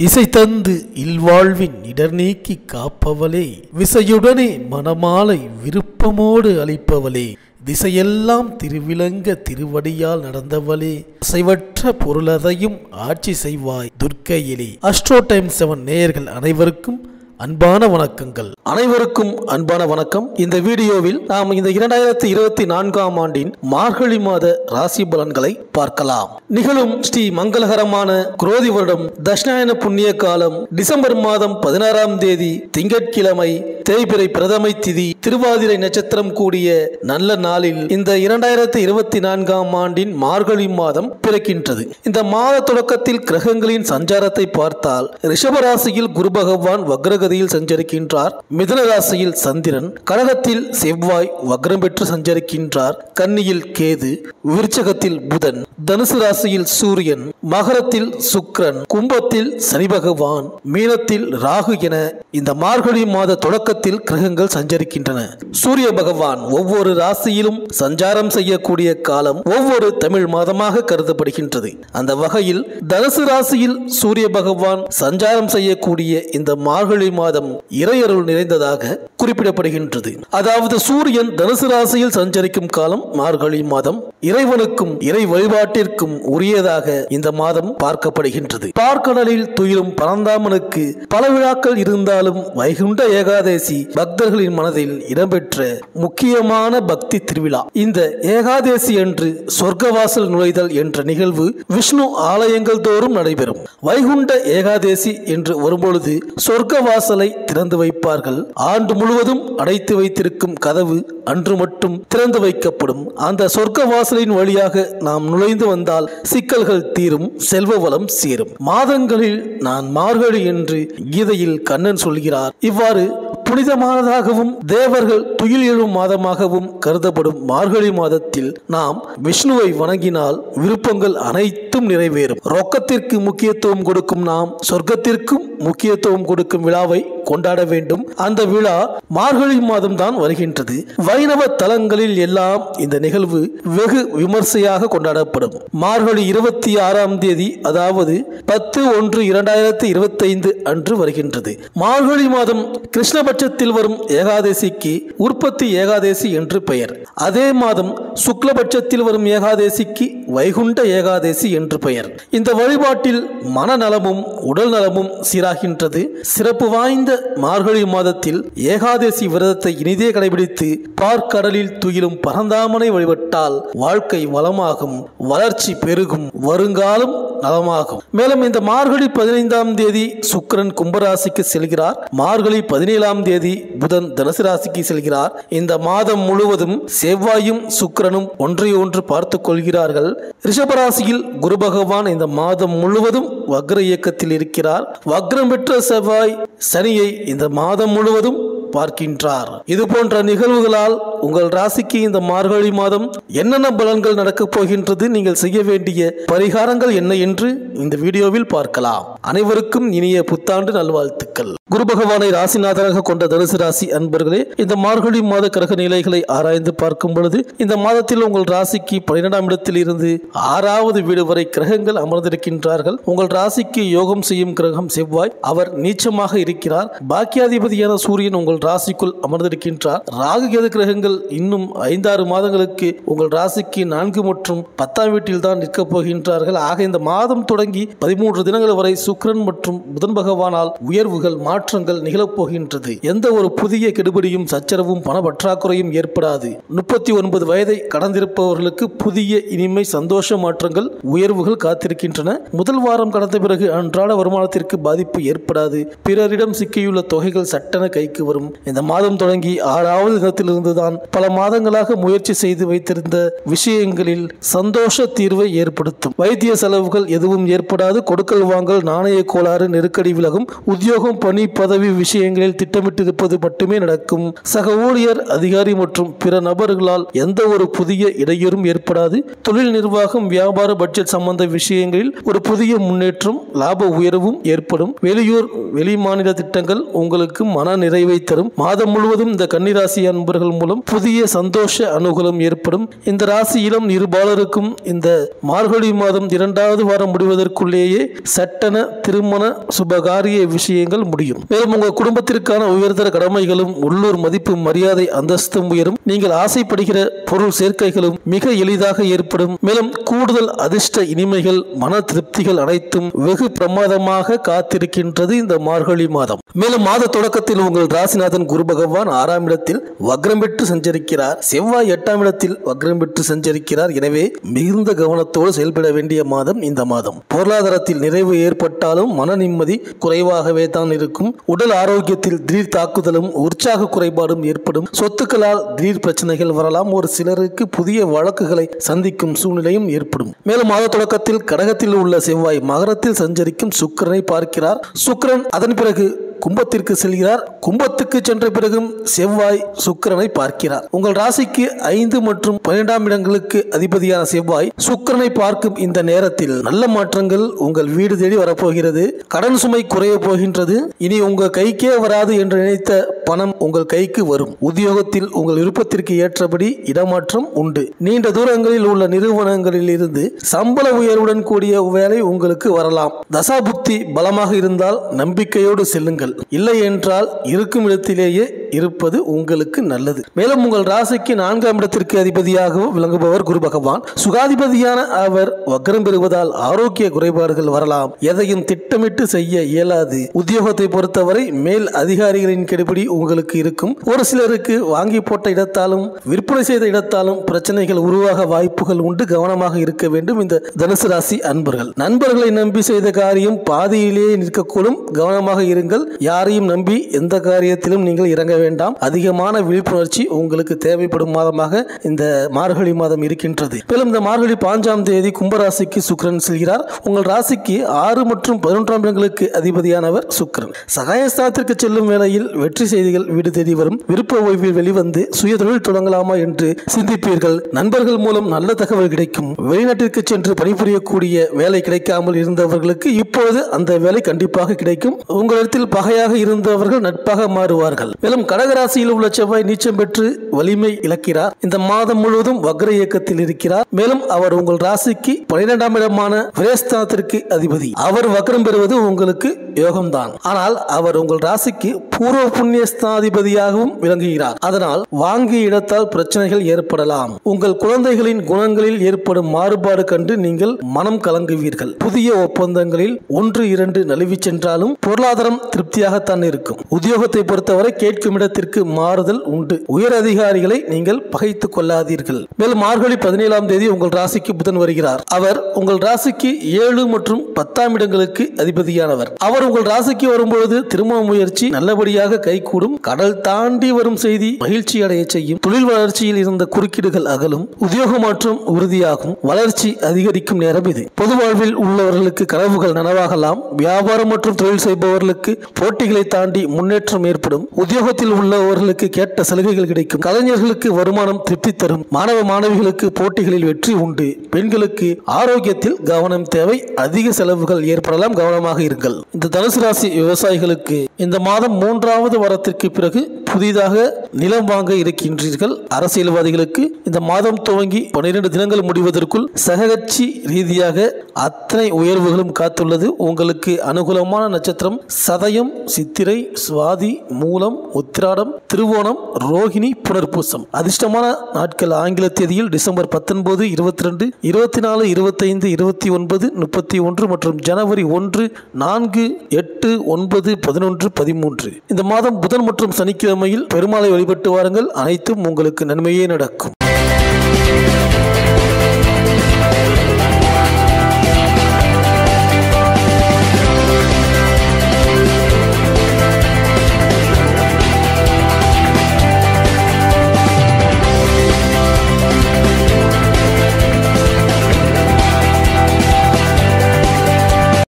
இசை தந்து இல்வாழ்வின் இடர் நீக்கி காப்பவளே, விசையுடனே மனமாலை விருப்பமோடு அளிப்பவளே, திசையெல்லாம் திருவிளங்க திருவடியால் நடந்தவளே, அசைவற்ற பொருளதையும் ஆட்சி செய்வாய் துர்க்கையிலே. அஸ்ட்ரோ டைம் 7 நேயர்கள் அனைவருக்கும் அன்பான வணக்கங்கள். அனைவருக்கும் அன்பான வணக்கம். இந்த வீடியோவில் நாம் இந்த 2024ஆம் ஆண்டின் மார்கழி மாத ராசி பலன்களை பார்க்கலாம். நிகழும் ஸ்ரீ மங்களகரமான குரோதி வருடம் தட்சிணாயன புண்ணிய காலம் டிசம்பர் மாதம் 16ஆம் தேதி திங்கட்கிழமை தேய்பிறை பிரதமை திதி திருவாதிரை நட்சத்திரம் கூடிய நல்ல நாளில் இந்த 2024ஆம் ஆண்டின் மார்கழி மாதம் பிறக்கின்றது. இந்த மாத தொடக்கத்தில் கிரகங்களின் சஞ்சாரத்தை பார்த்தால் ரிஷபராசியில் குரு பகவான் வக்ரகதியில் சஞ்சரிக்கின்றார். மிதுன ராசியில் சந்திரன், கடகத்தில் செவ்வாய் வக்ரம் பெற்று சஞ்சரிக்கின்றார். கன்னியில் கேது, விருச்சகத்தில் புதன், தனுசு ராசியில் சூரியன், மகரத்தில் சுக்கிரன், கும்பத்தில் சனி பகவான், மீனத்தில் ராகு என இந்த மார்கழி மாத தொடக்கத்தில் கிரகங்கள் சஞ்சரிக்கின்றன. சூரிய பகவான் ஒவ்வொரு ராசியிலும் சஞ்சாரம் செய்யக்கூடிய காலம் ஒவ்வொரு தமிழ் மாதமாக கருதப்படுகின்றது. அந்த வகையில் தனுசு ராசியில் சூரிய பகவான் சஞ்சாரம் செய்யக்கூடிய இந்த மார்கழி மாதம் இறையருள் நிறைந்ததாக குறிப்பிடப்படுகின்றது. அதாவது சூரியன் தனுசு ராசியில் சஞ்சரிக்கும் காலம் மார்கழி மாதம் இறைவனுக்கும் இறை வழிபாட்டிற்கும் உரியதாக இந்த மாதம் பார்க்கப்படுகின்றது. பார்க்கடலில் துயிலும் பரந்தாமனுக்கு பல விழாக்கள் இருந்தாலும் வைகுண்ட ஏகாதேசி பக்தர்களின் மனதில் இடம்பெற்ற முக்கியமான பக்தி திருவிழா. இந்த ஏகாதேசி அன்று சொர்க்கவாசல் நுழைதல் என்ற நிகழ்வு விஷ்ணு ஆலயங்கள் தோறும் நடைபெறும். வைகுண்ட ஏகாதேசி என்று வரும்பொழுது சொர்க்கவாசலை திறந்து வைப்பார்கள். ஆண்டு முழுவதும் அடைத்து வைத்திருக்கும் கதவு அன்று மட்டும் திறந்து வைக்கப்படும். அந்த சொர்க்க வாசலின் வழியாக நாம் நுழைந்து வந்தால் சிக்கல்கள் தீரும், செல்வ வளம் சேரும். மாதங்களில் நான் மார்கழி என்று கீதையில் கண்ணன் சொல்கிறார். இவ்வாறு புனிதமானதாகவும் தேவர்கள் துயில் எழும் மாதமாகவும் கருதப்படும் மார்கழி மாதத்தில் நாம் விஷ்ணுவை வணங்கினால் விருப்பங்கள் அனைத்தும் நிறைவேறும். ரொக்கத்திற்கு முக்கியத்துவம் கொடுக்கும் நாம் சொர்க்கத்திற்கும் முக்கியத்துவம் கொடுக்கும் விழாவை கொண்டாட வேண்டும். அந்த விழா மார்கழி மாதம் தான் வருகின்றது. வைணவ தலங்களில் எல்லாம் இந்த நிகழ்வு வெகு விமர்சையாக கொண்டாடப்படும். மார்கழி 26ஆம் தேதி அதாவது 10/1/2025 அன்று வருகின்றது. மார்கழி மாதம் கிருஷ்ணபட்சத்தில் வரும் ஏகாதசிக்கு உற்பத்தி ஏகாதசி என்று பெயர். அதே மாதம் சுக்லபட்சத்தில் வரும் ஏகாதசிக்கு வைகுண்ட ஏகாதசி என்று பெயர். இந்த வழிபாட்டில் மனநலமும் உடல் நலமும் சீராகின்றது. சிறப்பு வாய்ந்த மார்கழி மாதத்தில் ஏகாதசி விரதத்தை இனிதே கடைபிடித்து பார்க்கடலில் துயிலும் பரந்தாமனை வழிபட்டால் வாழ்க்கை வளமாகும், வளர்ச்சி பெருகும், வருங்காலம் நலமாகும். மேலும் இந்த மார்கழி 15ஆம் தேதி சுக்கிரன் கும்பராசிக்கு செல்கிறார். மார்கழி 17ஆம் தேதி புதன் தனுசு ராசிக்கு செல்கிறார். இந்த மாதம் முழுவதும் செவ்வாயும் சுக்கிரனும் ஒன்றையொன்று பார்த்துக் கொள்கிறார்கள். ரிஷபராசியில் குரு பகவான் இந்த மாதம் முழுவதும் வக்ர இயக்கத்தில் இருக்கிறார். வக்ரம் பெற்ற செவ்வாய் சனியை இந்த மாதம் முழுவதும் பார்க்கின்றார். இது போன்ற நிகழ்வுகளால் உங்கள் ராசிக்கு இந்த மார்கழி மாதம் என்னென்ன பலன்கள் நடக்கப் போகின்றது, நீங்கள் செய்ய வேண்டிய பரிகாரங்கள் என்ன என்று இந்த வீடியோவில் பார்க்கலாம். அனைவருக்கும் இனிய புத்தாண்டு நல்வாழ்த்துக்கள். குரு பகவானை ராசிநாதனாக கொண்ட தனுசு ராசி அன்பர்களே, இந்த மார்கழி மாத கிரக நிலைகளை ஆராய்ந்து பார்க்கும் பொழுது இந்த மாதத்தில் உங்கள் ராசிக்கு 12ஆம் இடத்தில் இருந்து 6வது வீடு வரை கிரகங்கள் அமர்ந்திருக்கின்றார்கள். உங்கள் ராசிக்கு யோகம் செய்யும் கிரகம் செவ்வாய், அவர் நீச்சமாக இருக்கிறார். பாக்கியாதிபதியான சூரியன் உங்கள் ராசிக்குள் அமர்ந்திருக்கின்றார். ராகு கேது கிரகங்கள் இன்னும் 5-6 மாதங்களுக்கு உங்கள் ராசிக்கு 4 மற்றும் 10ஆம் வீட்டில் தான் நிற்கப் போகின்றார்கள். ஆக இந்த மாதம் தொடங்கி 13 தினங்கள் வரை சுக்கிரன் மற்றும் புதன் பகவானால் உயர்வுகள் மாற்றங்கள் நிகழப்போகின்றது. எந்த ஒரு புதிய கெடுபடியும் சச்சரவும் பண பற்றாக்குறையும் ஏற்படாது. 39 வயதை கடந்திருப்பவர்களுக்கு புதிய இனிமை சந்தோஷ மாற்றங்கள் உயர்வுகள் காத்திருக்கின்றன. முதல் வாரம் கடந்த பிறகு அன்றாட வருமானத்திற்கு பாதிப்பு ஏற்படாது. பிறரிடம் சிக்கியுள்ள தொகைகள் சட்டென கைக்கு வரும். இந்த மாதம் தொடங்கி 6வது தினத்திலிருந்து தான் பல மாதங்களாக முயற்சி செய்து வைத்திருந்த விஷயங்களில் சந்தோஷ தீர்வை ஏற்படுத்தும். வைத்திய செலவுகள் எதுவும் ஏற்படாது. கொடுக்கல் வாங்கல், நாணய கோளாறு, நெருக்கடி விலகும். உத்தியோகம், பணி, பதவி விஷயங்களில் திட்டமிட்டு இருப்பது மட்டுமே நடக்கும். சக ஊழியர், அதிகாரி மற்றும் பிற நபர்களால் எந்த ஒரு புதிய இடையூறும் ஏற்படாது. தொழில் நிர்வாகம், வியாபார, பட்ஜெட் சம்பந்த விஷயங்களில் ஒரு புதிய முன்னேற்றம், லாப உயர்வும் ஏற்படும். வெளியூர், வெளி மாநில திட்டங்கள் உங்களுக்கு மன நிறைவை தரும். தரும். மாதம் முழுவதும் இந்த கன்னிராசி அன்பர்கள் மூலம் புதிய சந்தோஷ அனுகூலம் ஏற்படும். இந்த ராசியிலும் இருபாலருக்கும் இந்த மார்கழி மாதம் 2வது வாரம் முடிவதற்குள்ளேயே சட்டன திருமண சுபகாரிய விஷயங்கள் முடியும். மேலும் உங்கள் குடும்பத்திற்கான உயர்தர கடமைகளும் உள்ளூர் மதிப்பு மரியாதை அந்தஸ்தும் உயரும். நீங்கள் ஆசைப்படுகிற பொருள் சேர்க்கைகளும் மிக எளிதாக ஏற்படும். மேலும் கூடுதல் அதிர்ஷ்ட இனிமைகள் மன திருப்திகள் அனைத்தும் வெகு பிரமாதமாக காத்திருக்கின்றது இந்த மார்கழி மாதம். மேலும் மாத தொடக்கத்தில் உங்கள் ராசிநாதன் குரு பகவான் 6ஆம் இடத்தில் வக்ரம் பெற்று சஞ்சரிக்கிறார். செவ்வாய் 8ஆம் இடத்தில் வக்ரம் பெற்று சஞ்சரிக்கிறார். எனவே மிகுந்த கவனத்தோடு செயல்பட வேண்டிய மாதம் இந்த மாதம். பொருளாதாரத்தில் நிறைவு ஏற்பட்டாலும் மன நிம்மதி குறைவாகவே தான் இருக்கும். உடல் ஆரோக்கியத்தில் திடீர் தாக்குதலும் உற்சாக குறைபாடும் ஏற்படும். சொத்துக்களால் திடீர் பிரச்சனைகள் வரலாம். ஒரு சிலருக்கு புதிய வழக்குகளை சந்திக்கும் சூழ்நிலையும் ஏற்படும். மேலும் மாத தொடக்கத்தில் கடகத்தில் உள்ள செவ்வாய் மகரத்தில் சஞ்சரிக்கும் சுக்கிரனை பார்க்கிறார். சுக்கிரன் அதன் பிறகு கும்பத்திற்கு செல்கிறார். கும்பத்துக்கு சென்ற பிறகும் செவ்வாய் சுக்கிரனை பார்க்கிறார். உங்கள் ராசிக்கு 5 மற்றும் 12ஆம் இடங்களுக்கு அதிபதியான செவ்வாய் சுக்கிரனை பார்க்கும் இந்த நேரத்தில் நல்ல மாற்றங்கள் உங்கள் வீடு தேடி வரப்போகிறது. கடன் சுமை குறைய போகின்றது. இனி உங்கள் கைக்கே வராது என்று நினைத்த பணம் உங்கள் கைக்கு வரும். உத்தியோகத்தில் உங்கள் விருப்பத்திற்கு ஏற்றபடி இடமாற்றம் உண்டு. நீண்ட தூரங்களில் உள்ள நிறுவனங்களில் இருந்து சம்பள உயர்வுடன் கூடிய வேலை உங்களுக்கு வரலாம். தசாபுக்தி பலமாக இருந்தால் நம்பிக்கையோடு செல்லுங்கள். இல்லை என்றால் இருக்கும் இடத்திலேயே இருப்பது உங்களுக்கு நல்லது. மேலும் உங்கள் ராசிக்கு 4ஆம் இடத்திற்கு அதிபதியாகவும் விளங்குபவர் குரு பகவான். சுகாதிபதியான அவர் வக்ரம் பெறுவதால் ஆரோக்கிய குறைபாடுகள் வரலாம். எதையும் திட்டமிட்டு செய்ய இயலாது. உத்தியோகத்தை பொறுத்தவரை மேல் அதிகாரிகளின் கெடுபிடி உங்களுக்கு இருக்கும். ஒரு சிலருக்கு வாங்கி போட்ட இடத்தாலும் விற்பனை செய்த இடத்தாலும் பிரச்சனைகள் உருவாக வாய்ப்புகள் உண்டு. கவனமாக இருக்க வேண்டும் இந்த தனுசு ராசி அன்பர்கள். நண்பர்களை நம்பி செய்த காரியம் பாதியிலேயே நிற்கக்கூடும். கவனமாக இருங்கள். யாரையும் நம்பி எந்த காரியத்திலும் நீங்கள் இறங்க வேண்டாம். அதிகமான விழிப்புணர்ச்சி உங்களுக்கு தேவைப்படும் மாதமாக இந்த மார்கழி மாதம் இருக்கின்றது. மேலும் இந்த மார்கழி 5ஆம் தேதி கும்பராசிக்கு சுக்கிரன் செல்கிறார். உங்கள் ராசிக்கு 6 மற்றும் 11ஆம் இடங்களுக்கு அதிபதியானவர் சுக்கிரன். சகாயஸ்தானத்திற்கு செல்லும் வேளையில் வெற்றி செய்திகள் வீடு தேடி வரும். விருப்ப ஓய்வில் வெளிவந்து சுய தொழில் தொடங்கலாமா என்று சிந்திப்பீர்கள். நண்பர்கள் மூலம் நல்ல தகவல் கிடைக்கும். வெளிநாட்டிற்கு சென்று பணிபுரியக்கூடிய வேலை கிடைக்காமல் இருந்தவர்களுக்கு இப்போது அந்த வேலை கண்டிப்பாக கிடைக்கும். உங்களிடத்தில் பகையாக இருந்தவர்கள் நட்பாக மாறுவார்கள். மேலும் கடகராசியில் உள்ள செவ்வாய் நீச்சம் பெற்று வலிமை இழக்கிறார். இந்த மாதம் முழுவதும் வக்ர இயக்கத்தில் இருக்கிறார். மேலும் அவர் உங்கள் ராசிக்கு 12ஆம் இடமான விரயஸ்தானத்திற்கு அதிபதி. அவர் வக்ரம் பெறுவது உங்களுக்கு யோகம்தான். ஆனால் அவர் உங்கள் ராசிக்கு பூர்வ புண்ணிய ஸ்தானாதிபதியாகவும் விளங்குகிறார். அதனால் வாங்கிய இடத்தால் பிரச்சனைகள் ஏற்படலாம். உங்கள் குழந்தைகளின் குணங்களில் ஏற்படும் மாறுபாடு கண்டு நீங்கள் மனம் கலங்குவீர்கள். புதிய ஒப்பந்தங்களில் 1-2 நழுவி சென்றாலும் பொருளாதாரம் திருப்தியாகத்தான் இருக்கும். உத்தியோகத்தை பொறுத்தவரை கேட்கும் இடத்திற்கு மாறுதல் உண்டு. உயர் அதிகாரிகளை நீங்கள் பகைத்துக் கொள்ளாதீர்கள். மேலும் மார்கழி 17ஆம் தேதி உங்கள் ராசிக்கு புதன் வருகிறார். அவர் உங்கள் ராசிக்கு 7 மற்றும் 10ஆம் இடங்களுக்கு அதிபதியானவர். அவர் உங்கள் ராசிக்கு வரும்பொழுது திருமண முயற்சி நல்லபடியாக கைகூடும். கடல் தாண்டி வரும் செய்தி மகிழ்ச்சி அடைய செய்யும். தொழில் வளர்ச்சியில் இருந்த குறுக்கீடுகள் அகலும். உத்தியோக மாற்றம் உறுதியாகும். வளர்ச்சி அதிகரிக்கும் நேரம் இது. பொது வாழ்வில் உள்ளவர்களுக்கு கனவுகள் நனவாகலாம். வியாபாரம் மற்றும் தொழில் செய்பவர்களுக்கு போட்டிகளை தாண்டி முன்னேற்றம் ஏற்படும். உத்தியோகத்தில் உள்ளவர்களுக்கு கேட்ட சலுகைகள் கிடைக்கும். கலைஞர்களுக்கு வருமானம் திருப்தி தரும். மாணவ மாணவிகளுக்கு போட்டிகளில் வெற்றி உண்டு. பெண்களுக்கு ஆரோக்கியத்தில் கவனம் தேவை. அதிக செலவுகள் ஏற்படலாம். கவனமாக இருங்கள். இந்த தனுசு ராசி விவசாயிகளுக்கு இந்த மாதம் 3வது வாரத்திற்கு பிறகு புதிதாக நிலம் வாங்க இருக்கின்றீர்கள். அரசியல்வாதிகளுக்கு இந்த மாதம் துவங்கி 12 தினங்கள் முடிவதற்குள் சககட்சி ரீதியாக அத்தனை உயர்வுகளும் காத்துள்ளது. உங்களுக்கு அனுகூலமான நட்சத்திரம் சதயம், சித்திரை, சுவாதி, மூலம், உத்திராடம், திருவோணம், ரோகிணி, புனர்பூசம். அதிர்ஷ்டமான நாட்கள் ஆங்கில தேதியில் டிசம்பர் 19, 22, 24, 25, 29, 31 மற்றும் ஜனவரி 1, 4, 8, 9, 11, 13. இந்த மாதம் புதன் மற்றும் சனிக்கிழமையில் பெருமாளை வழிபட்டு வாருங்கள். அனைத்தும் உங்களுக்கு நன்மையே நடக்கும்.